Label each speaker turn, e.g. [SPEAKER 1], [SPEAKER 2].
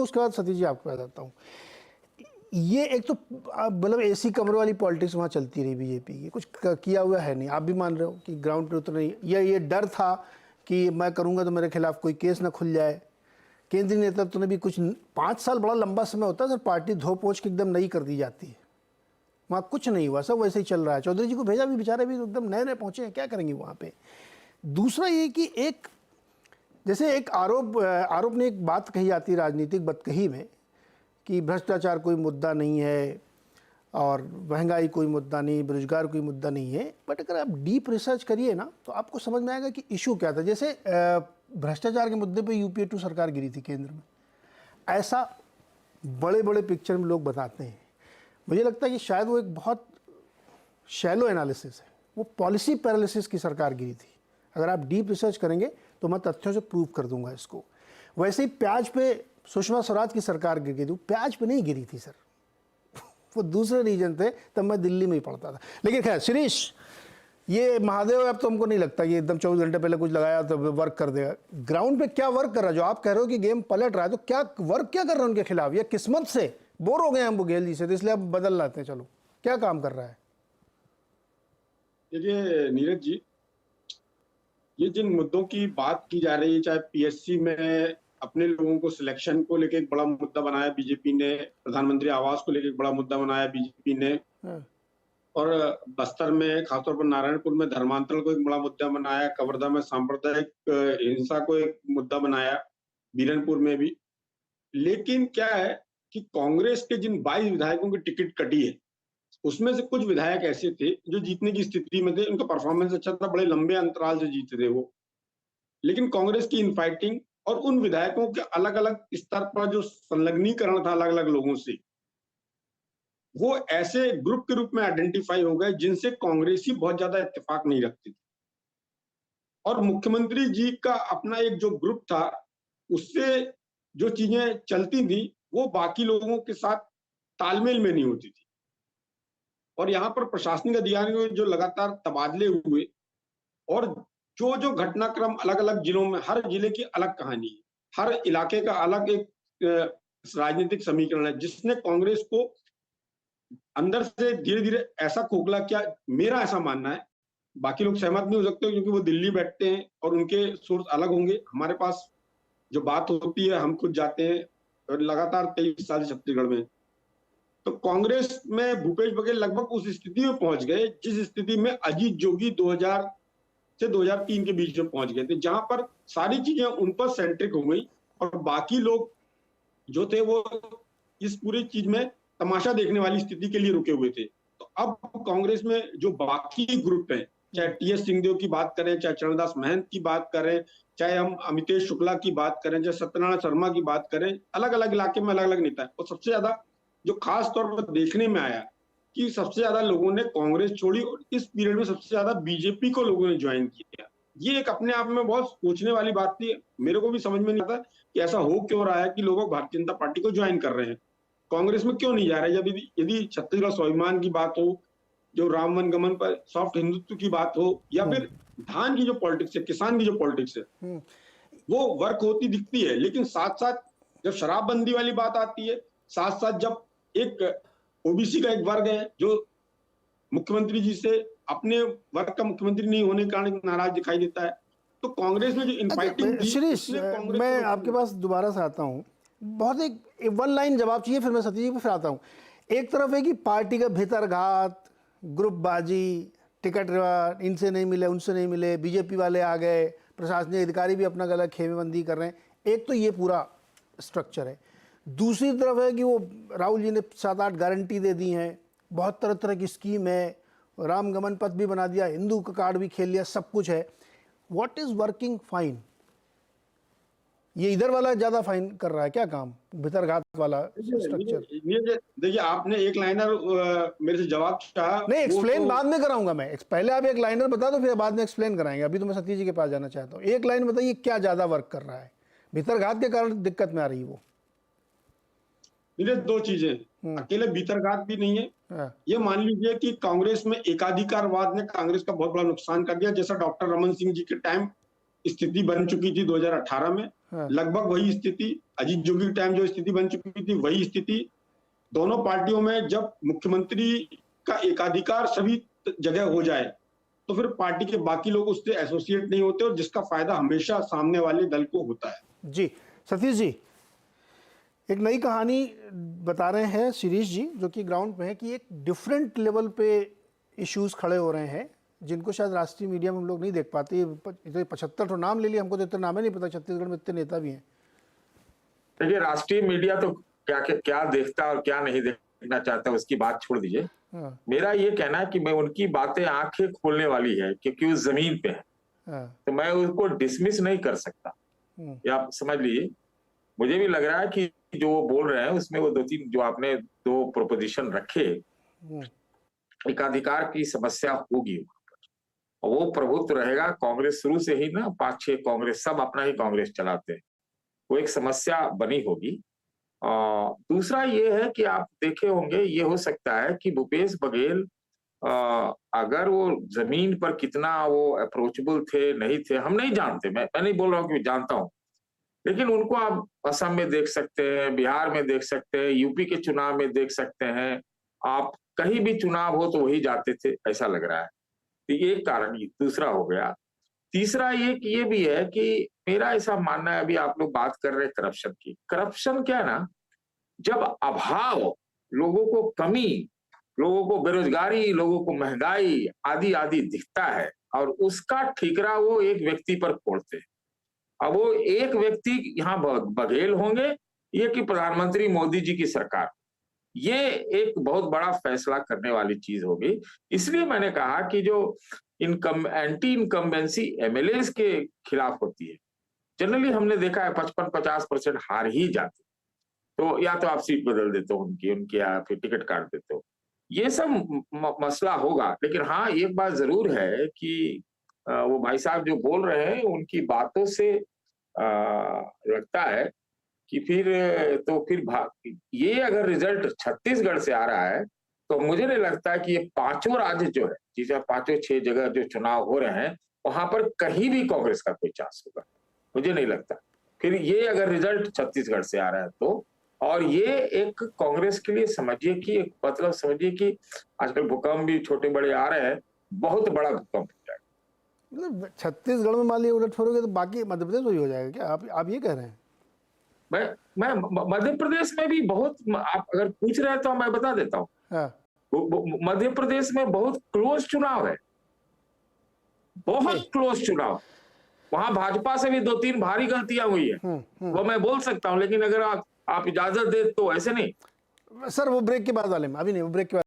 [SPEAKER 1] उसके बाद सतीश जी आपके पास आता हूँ। ये एक तो मतलब एसी कमरे वाली पॉलिटिक्स वहाँ चलती रही बीजेपी की, कुछ किया हुआ है नहीं। आप भी मान रहे हो कि ग्राउंड पे उतना नहीं, या ये डर था कि मैं करूँगा तो मेरे खिलाफ कोई केस ना खुल जाए। केंद्रीय नेतृत्व ने भी कुछ 5 साल बड़ा लंबा समय होता है सर, पार्टी धो पोछ के एकदम नई कर दी जाती है। वहाँ कुछ नहीं हुआ, सब वैसे ही चल रहा है। चौधरी जी को भेजा भी, बेचारे भी एकदम नए नए पहुँचे हैं, क्या करेंगे वहाँ पे। दूसरा ये कि एक जैसे एक आरोप ने एक बात कही जाती है राजनीतिक बदकही में कि भ्रष्टाचार कोई मुद्दा नहीं है और महंगाई कोई मुद्दा नहीं, बेरोजगार कोई मुद्दा नहीं है। बट अगर आप डीप रिसर्च करिए ना तो आपको समझ में आएगा कि इशू क्या था। जैसे भ्रष्टाचार के मुद्दे पे यूपीए 2 सरकार गिरी थी केंद्र में, ऐसा बड़े बड़े पिक्चर में लोग बताते हैं। मुझे लगता है कि शायद वो एक बहुत शैलो एनालिसिस है, वो पॉलिसी पैरालिसिस की सरकार गिरी थी। अगर आप डीप रिसर्च करेंगे तो मैं तथ्यों से प्रूव कर दूंगा इसको। वैसे ही प्याज पे सुषमा स्वराज की सरकार गिर गई थी, प्याज पे नहीं गिरी थी सर, वो दूसरे रीजन थे, तब मैं दिल्ली में ही पढ़ता था। लेकिन खैर शिरीष, ये महादेव अब तो हमको नहीं लगता कि एकदम 24 घंटे पहले कुछ लगाया तो वर्क कर देगा। ग्राउंड पे क्या वर्क कर रहा है? जो आप कह रहे हो कि गेम पलट रहा है, तो क्या वर्क क्या कर रहा है उनके खिलाफ? या किस्मत से बोर हो गए हम बुघेल जी से, तो इसलिए अब बदल लाते हैं, चलो क्या काम कर रहा है?
[SPEAKER 2] देखिए नीरज जी, ये जिन मुद्दों की बात की जा रही है, चाहे पीएससी में अपने लोगों को सिलेक्शन को लेकर एक बड़ा मुद्दा बनाया बीजेपी ने, प्रधानमंत्री आवास को लेकर एक बड़ा मुद्दा बनाया बीजेपी ने, और बस्तर में खासतौर पर नारायणपुर में धर्मांतरण को एक बड़ा मुद्दा बनाया, कवर्धा में सांप्रदायिक हिंसा को एक मुद्दा बनाया, बीरनपुर में भी। लेकिन क्या है कि कांग्रेस के जिन 22 विधायकों की टिकट कटी है, उसमें से कुछ विधायक ऐसे थे जो जीतने की स्थिति में थे, उनका परफॉर्मेंस अच्छा था, बड़े लंबे अंतराल से जीते थे वो। लेकिन कांग्रेस की इनफाइटिंग और उन विधायकों के अलग अलग स्तर पर जो संलग्नीकरण था अलग अलग लोगों से, वो ऐसे ग्रुप के रूप में आइडेंटिफाई हो गए जिनसे कांग्रेसी बहुत ज्यादा इत्तेफाक नहीं रखती थी। और मुख्यमंत्री जी का अपना एक जो ग्रुप था, उससे जो चीजें चलती थी वो बाकी लोगों के साथ तालमेल में नहीं होती थी। और यहाँ पर प्रशासनिक अधिकारियों के जो लगातार तबादले हुए, और जो जो घटनाक्रम अलग अलग जिलों में, हर जिले की अलग कहानी है, हर इलाके का अलग एक राजनीतिक समीकरण है, जिसने कांग्रेस को अंदर से धीरे धीरे ऐसा खोखला किया। मेरा ऐसा मानना है, बाकी लोग सहमत नहीं हो सकते क्योंकि वो दिल्ली बैठते हैं और उनके सोर्स अलग होंगे। हमारे पास जो बात होती है, हम खुद जाते हैं और लगातार 23 साल छत्तीसगढ़ में, तो कांग्रेस में भूपेश बघेल लगभग उस स्थिति में पहुंच गए जिस स्थिति में अजीत जोगी 2000 से 2003 के बीच में पहुंच गए थे, जहां पर सारी चीजें उन पर सेंट्रिक हो गई और बाकी लोग जो थे वो इस पूरी चीज में तमाशा देखने वाली स्थिति के लिए रुके हुए थे। तो अब कांग्रेस में जो बाकी ग्रुप है, चाहे टीएस सिंहदेव की बात करें, चाहे चरणदास महंत की बात करें, चाहे हम अमितेश शुक्ला की बात करें, चाहे सत्यनारायण शर्मा की बात करें, अलग अलग इलाके में अलग अलग नेता है। और सबसे ज्यादा जो खास तौर पर देखने में आया कि सबसे ज्यादा लोगों ने कांग्रेस छोड़ी और इस पीरियड में सबसे ज्यादा बीजेपी को लोगों ने ज्वाइन किया। ये एक अपने आप में बहुत सोचने वाली बात थी। मेरे को भी समझ में नहीं आता कि ऐसा हो क्यों रहा है कि लोग भारतीय जनता पार्टी को ज्वाइन कर रहे हैं, कांग्रेस में क्यों नहीं जा रहे। यदि छत्तीसगढ़ स्वाभिमान की बात हो, जो राम वन गमन पर सॉफ्ट हिंदुत्व की बात हो, या फिर धान की जो पॉलिटिक्स है, किसान की जो पॉलिटिक्स है, वो वर्क होती दिखती है। लेकिन साथ साथ जब शराबबंदी वाली बात आती है, साथ साथ जब एक ओबीसी का एक वर्ग है जो मुख्यमंत्री जी से अपने वर्ग का मुख्यमंत्री नहीं होने के कारण नाराज दिखाई देता है, तो कांग्रेस में जो इनफाइटिंग थी,
[SPEAKER 1] शिरीष, मैं आपके पास दोबारा से आता हूँ। बहुत एक वन लाइन जवाब चाहिए, फिर मैं सतीश जी पर फिर आता हूँ। एक तरफ है कि पार्टी का भीतरघात, ग्रुपबाजी, टिकट इनसे नहीं मिले, उनसे नहीं मिले, बीजेपी वाले आ गए, प्रशासनिक अधिकारी भी अपना गलत खेमेबंदी कर रहे हैं। एक तो ये पूरा स्ट्रक्चर है। दूसरी तरफ है कि वो राहुल जी ने 7-8 गारंटी दे दी हैं, बहुत तरह तरह की स्कीम है, राम गमन पथ भी बना दिया, हिंदू का कार्ड भी खेल लिया, सब कुछ है। What is working fine? ये इधर वाला ज्यादा फाइन कर रहा है क्या काम, भीतरघात वाला स्ट्रक्चर?
[SPEAKER 2] देखिए, आपने एक लाइनर मेरे से जवाब चाहा,
[SPEAKER 1] नहीं एक्सप्लेन बाद में कराऊंगा मैं, पहले आप एक लाइनर बता दो, फिर बाद में एक्सप्लेन कराएंगे। अभी तो मैं सतीश जी के पास जाना चाहता हूँ। एक लाइन बताइए, क्या ज्यादा वर्क कर रहा है? भीतरघात के कारण दिक्कत में आ रही है वो?
[SPEAKER 2] दो चीजें, अकेले भीतरघात भी नहीं है। ये मान लीजिए कि कांग्रेस में एकाधिकारवाद ने कांग्रेस का बहुत बड़ा नुकसान कर दिया, जैसा डॉक्टर रमन सिंह जी के टाइम स्थिति बन चुकी थी 2018 में, लगभग वही स्थिति अजीत जोगी के टाइम जो स्थिति बन चुकी थी वही स्थिति दोनों पार्टियों में, जब मुख्यमंत्री का एकाधिकार सभी जगह हो जाए तो फिर पार्टी के बाकी लोग उससे एसोसिएट नहीं होते, और जिसका फायदा हमेशा सामने वाले दल को होता है।
[SPEAKER 1] जी सतीश जी, एक नई कहानी बता रहे हैं शिरीष जी, जो कि ग्राउंड पे है, कि एक डिफरेंट लेवल पे इश्यूज खड़े हो रहे हैं जिनको शायद राष्ट्रीय मीडिया में हम लोग नहीं देख पाते। 75 तो नाम ले लिया, हमको तो इतना नाम ही नहीं पता छत्तीसगढ़ में इतने नेता भी हैं।
[SPEAKER 3] देखिए, राष्ट्रीय मीडिया तो क्या क्या देखता और क्या नहीं देखना चाहता उसकी बात छोड़ दीजिए।
[SPEAKER 1] हाँ,
[SPEAKER 3] मेरा ये कहना है कि मैं उनकी बातें आंखें खोलने वाली है, क्योंकि वो जमीन पे है,
[SPEAKER 1] हाँ,
[SPEAKER 3] तो मैं उसको डिसमिस नहीं कर सकता। ये आप समझ लीजिए। मुझे भी लग रहा है कि जो वो बोल रहे हैं उसमें वो 2-3 जो आपने 2 प्रोपोजिशन रखे, एकाधिकार की समस्या होगी, और वो प्रभुत्व रहेगा। कांग्रेस शुरू से ही ना 5-6 कांग्रेस सब अपना ही कांग्रेस चलाते हैं, वो एक समस्या बनी होगी। दूसरा ये है कि आप देखे होंगे, ये हो सकता है कि भूपेश बघेल अगर वो जमीन पर कितना वो अप्रोचेबल थे नहीं थे हम नहीं जानते, मैं नहीं बोल रहा हूँ कि जानता हूँ, लेकिन उनको आप असम में देख सकते हैं, बिहार में देख सकते हैं, यूपी के चुनाव में देख सकते हैं, आप कहीं भी चुनाव हो तो वही जाते थे, ऐसा लग रहा है। तो ये एक कारण दूसरा हो गया। तीसरा ये भी है कि मेरा ऐसा मानना है, अभी आप लोग बात कर रहे हैं करप्शन की। करप्शन क्या है ना, जब अभाव, लोगों को कमी, लोगों को बेरोजगारी, लोगों को महंगाई आदि आदि दिखता है और उसका ठीकरा वो एक व्यक्ति पर फोड़ते हैं। अब वो एक व्यक्ति यहाँ बघेल होंगे, ये कि प्रधानमंत्री मोदी जी की सरकार, ये एक बहुत बड़ा फैसला करने वाली चीज होगी। इसलिए मैंने कहा कि जो एंटी इनकम्बेंसी एमएलएस के खिलाफ होती है, जनरली हमने देखा है 55-50% हार ही जाते, तो या तो आप सीट बदल देते हो उनकी या फिर टिकट काट देते हो, ये सब मसला होगा। लेकिन हाँ, एक बात जरूर है कि वो भाई साहब जो बोल रहे हैं उनकी बातों से लगता है कि फिर ये अगर रिजल्ट छत्तीसगढ़ से आ रहा है तो मुझे नहीं लगता कि ये 5 राज्य जो है, जिसे 5-6 जगह जो चुनाव हो रहे हैं, वहां पर कहीं भी कांग्रेस का कोई चांस होगा, मुझे नहीं लगता। फिर ये अगर रिजल्ट छत्तीसगढ़ से आ रहा है तो, और ये एक कांग्रेस के लिए समझिए कि एक मतलब समझिए कि आजकल भूकंप भी छोटे बड़े आ रहे हैं, बहुत बड़ा भूकंप हो जाएगा।
[SPEAKER 1] मतलब छत्तीसगढ़ में मान लिया उलट फेरोगे तो बाकी मध्य प्रदेश वही हो जाएगा क्या? आप ये कह रहे हैं?
[SPEAKER 3] मैं मध्य प्रदेश में भी बहुत, आप अगर पूछ रहे हैं तो मैं बता देता हूँ।
[SPEAKER 1] हाँ,
[SPEAKER 3] मध्य प्रदेश में बहुत क्लोज चुनाव है, बहुत क्लोज चुनाव। वहां भाजपा से भी 2-3 भारी गलतियां हुई है, वो मैं बोल सकता हूं, लेकिन अगर आप इजाजत दे तो ऐसे नहीं।
[SPEAKER 1] सर वो ब्रेक के बाद वाले में, अभी नहीं, वो ब्रेक के बाद